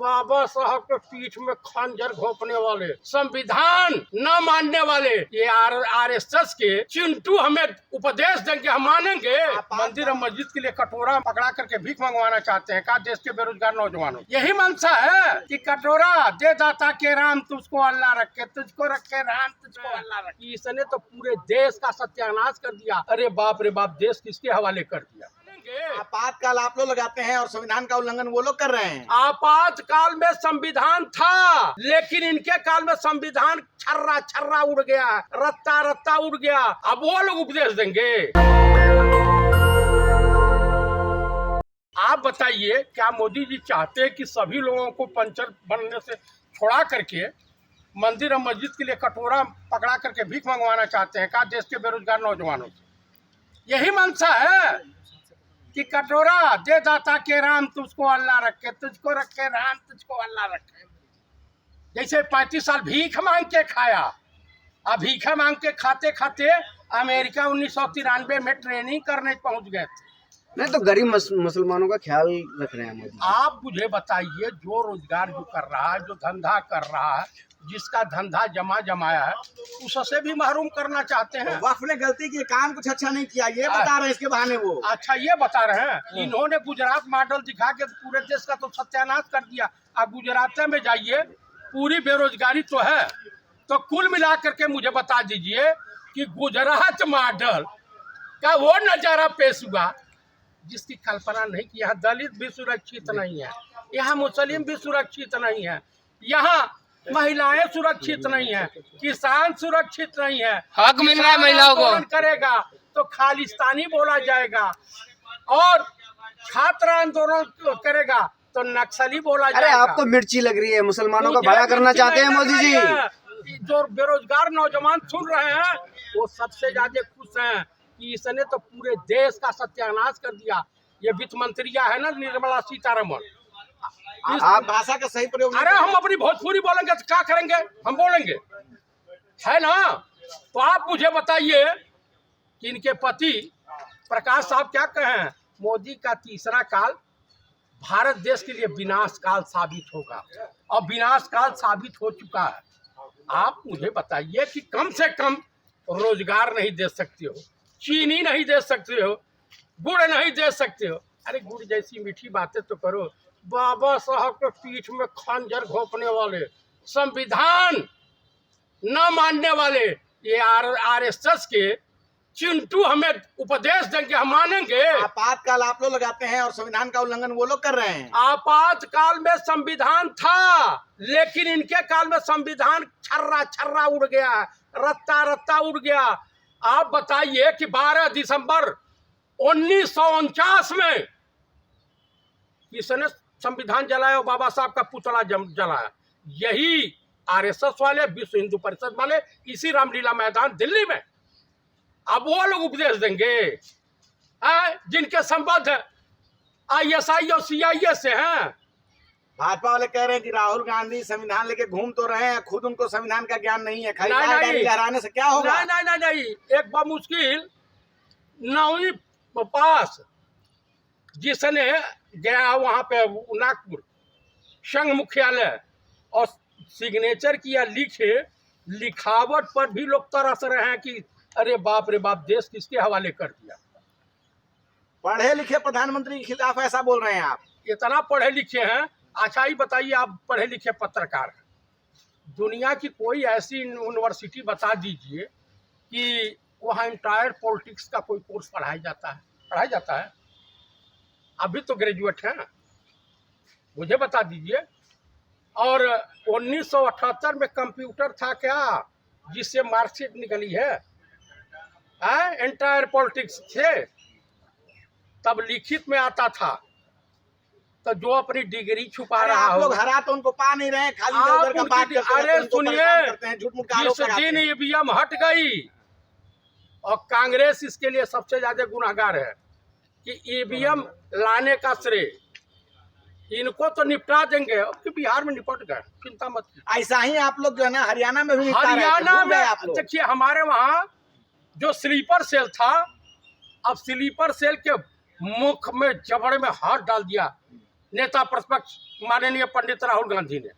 बाबा साहब के पीठ में खंजर घोंपने वाले, संविधान न मानने वाले, ये आरएसएस के चिंटू हमें उपदेश देंगे, हम मानेंगे। मंदिर और मस्जिद के लिए कटोरा पकड़ा करके भीख मंगवाना चाहते हैं, का देश के बेरोजगार नौजवानों यही मंशा है कि कटोरा दे दाता के राम तुझको अल्लाह रखे, तुझको रखे राम तुझको अल्लाह रखे। इसने तो पूरे देश का सत्यानाश कर दिया। अरे बाप रे बाप, देश किसके हवाले कर दिया। आपातकाल आप लोग लगाते हैं और संविधान का उल्लंघन वो लोग कर रहे हैं। आपातकाल में संविधान था, लेकिन इनके काल में संविधान छर्रा छर्रा उड़ गया, रत्ता रत्ता उड़ गया। अब वो लोग उपदेश देंगे। आप बताइए, क्या मोदी जी चाहते हैं कि सभी लोगों को पंचर बनने से छोड़ा करके मंदिर और मस्जिद के लिए कटोरा पकड़ा करके भीख मंगवाना चाहते हैं, का देश के बेरोजगार नौजवानों से यही मंशा है कि कटोरा दे दाता के राम तुझको अल्लाह रखे, तुझको रखे राम तुझको अल्लाह रखे। जैसे 35 साल भीख मांग के खाया, अब भीखा मांग के खाते खाते अमेरिका 1993 में ट्रेनिंग करने पहुंच गए थे। नहीं तो गरीब मुसलमानों का ख्याल रख रहे हैं मोदी। आप मुझे बताइए, जो रोजगार जो कर रहा है, जो धंधा कर रहा है, जिसका धंधा जमाया है, उससे भी महरूम करना चाहते हैं। वक्फ ने गलती की, काम कुछ अच्छा नहीं किया, ये बता रहे हैं इसके बहाने वो। अच्छा, ये बता रहे हैं। इन्होंने गुजरात मॉडल दिखा के पूरे देश का तो सत्यानाश कर दिया। अब गुजरात में जाइए, पूरी बेरोजगारी तो है। तो कुल मिला करके मुझे बता दीजिए कि गुजरात मॉडल का वो नजारा पेश हुआ जिसकी कल्पना नहीं की। यहाँ दलित भी सुरक्षित नहीं है, यहाँ मुस्लिम भी सुरक्षित नहीं है, यहाँ महिलाएं सुरक्षित नहीं है, किसान सुरक्षित नहीं है। हक मिल रहा है महिलाओं को, करेगा तो खालिस्तानी बोला जाएगा, और छात्र आंदोलन करेगा तो नक्सली बोला जाएगा। अरे आपको मिर्ची लग रही है, मुसलमानों का भला करना चाहते हैं मोदी जी। जो बेरोजगार नौजवान सुन रहे हैं वो सबसे ज्यादा खुश हैं कि इसने तो पूरे देश का सत्यानाश कर दिया। ये वित्त मंत्रिया है ना, निर्मला सीतारमण, आप भाषा का सही प्रयोग। अरे हम अपनी भोजपुरी बोलेंगे तो क्या करेंगे, हम बोलेंगे, है ना। तो आप मुझे बताइए कि इनके पति प्रकाश साहब क्या कहें, मोदी का तीसरा काल भारत देश के लिए विनाश काल साबित होगा, और विनाश काल साबित हो चुका है। आप मुझे बताइए कि कम से कम रोजगार नहीं दे सकते हो, चीनी नहीं दे सकते हो, गुड़ नहीं दे सकते हो। अरे गुड़ जैसी मीठी बातें तो करो। बाबा साहब के पीठ में खंजर घोंपने वाले, संविधान न मानने वाले, ये आरएसएस के चिंटू हमें उपदेश देंगे, हम मानेंगे। आपातकाल आप लोग लगाते हैं और संविधान का उल्लंघन वो लोग कर रहे हैं। आपातकाल में संविधान था, लेकिन इनके काल में संविधान छर्रा छर्रा उड़ गया, रत्ता रत्ता उड़ गया। आप बताइए कि 12 दिसंबर 1949 में किसने संविधान जलाया और बाबा साहब का पुतला जलाया? यही आरएसएस वाले, विश्व हिंदू परिषद वाले, इसी रामलीला मैदान दिल्ली में। अब वो लोग उपदेश देंगे जिनके संबंध आईएसआई और सीआईए से हैं। भाजपा वाले कह रहे हैं कि राहुल गांधी संविधान लेके घूम तो रहे हैं, खुद उनको संविधान का ज्ञान नहीं है। लहराने से क्या होगा? नहीं, एक बामुश्किल 9वीं पास जिसने गया वहां पे नागपुर संघ मुख्यालय और सिग्नेचर किया, लिखावट पर भी लोग तरस रहे हैं कि अरे बाप रे बाप, देश किसके हवाले कर दिया। पढ़े लिखे प्रधानमंत्री के खिलाफ ऐसा बोल रहे हैं आप? इतना पढ़े लिखे हैं। अच्छा ही बताइए, आप पढ़े लिखे पत्रकार हैं, दुनिया की कोई ऐसी यूनिवर्सिटी बता दीजिए कि वहाँ इंटायर पॉलिटिक्स का कोई कोर्स पढ़ाया जाता है? अभी तो ग्रेजुएट हैं, मुझे बता दीजिए। और 1978 में कंप्यूटर था क्या जिससे मार्कशीट निकली है? एंटायर पॉलिटिक्स थे, तब लिखित में आता था। तो जो अपनी डिग्री छुपा रहा हो, आप लोग हरा तो उनको पा नहीं रहे, खाली उधर का बात करते हैं। अरे सुनिए, जिस दिन ईवीएम हट गई, और कांग्रेस इसके लिए सबसे ज्यादा गुनाहगार है कि ईवीएम लाने का श्रेय इनको तो निपटा देंगे। कि बिहार में निपट गए, चिंता मत कीजिए। ऐसा ही आप लोग जो है ना हरियाणा में भी, हरियाणा में देखिए, हमारे वहाँ जो स्लीपर सेल था, अब स्लीपर सेल के मुख में जबड़े में हाथ डाल दिया नेता प्रतिपक्ष माननीय पंडित राहुल गांधी ने।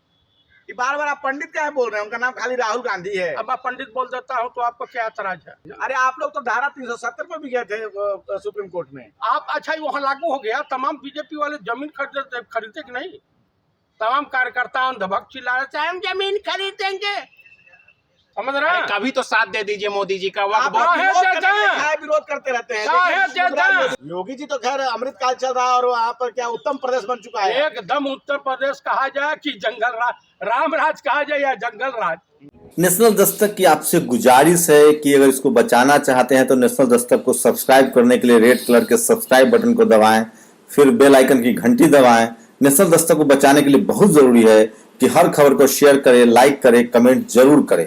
ये बार बार आप पंडित क्या है बोल रहे हैं? उनका नाम खाली राहुल गांधी है। अब मैं पंडित बोल देता हूँ तो आपको क्या एतराज है? अरे आप लोग तो धारा 370 पर भी गए थे सुप्रीम कोर्ट में। आप अच्छा वहाँ लागू हो गया, तमाम बीजेपी वाले जमीन खरीदते कि नहीं? तमाम कार्यकर्ता अंधभक्त चिल्ला रहे थे हम जमीन खरीदेंगे, समझ रहे हैं? कभी तो साथ दे दीजिए मोदी जी का। आप विरोध करते रहते हैं। योगी जी तो खैर अमृतकाल चल रहा है और वहाँ पर क्या उत्तम प्रदेश बन चुका है। एकदम उत्तर प्रदेश कहा जाए कि जंगल राज, राम राज कहा जाए या जंगल राज। नेशनल दस्तक की आपसे गुजारिश है कि अगर इसको बचाना चाहते हैं तो नेशनल दस्तक को सब्सक्राइब करने के लिए रेड कलर के सब्सक्राइब बटन को दबाएं, फिर बेल आइकन की घंटी दबाएं। नेशनल दस्तक को बचाने के लिए बहुत जरूरी है कि हर खबर को शेयर करें, लाइक करें, कमेंट जरूर करें।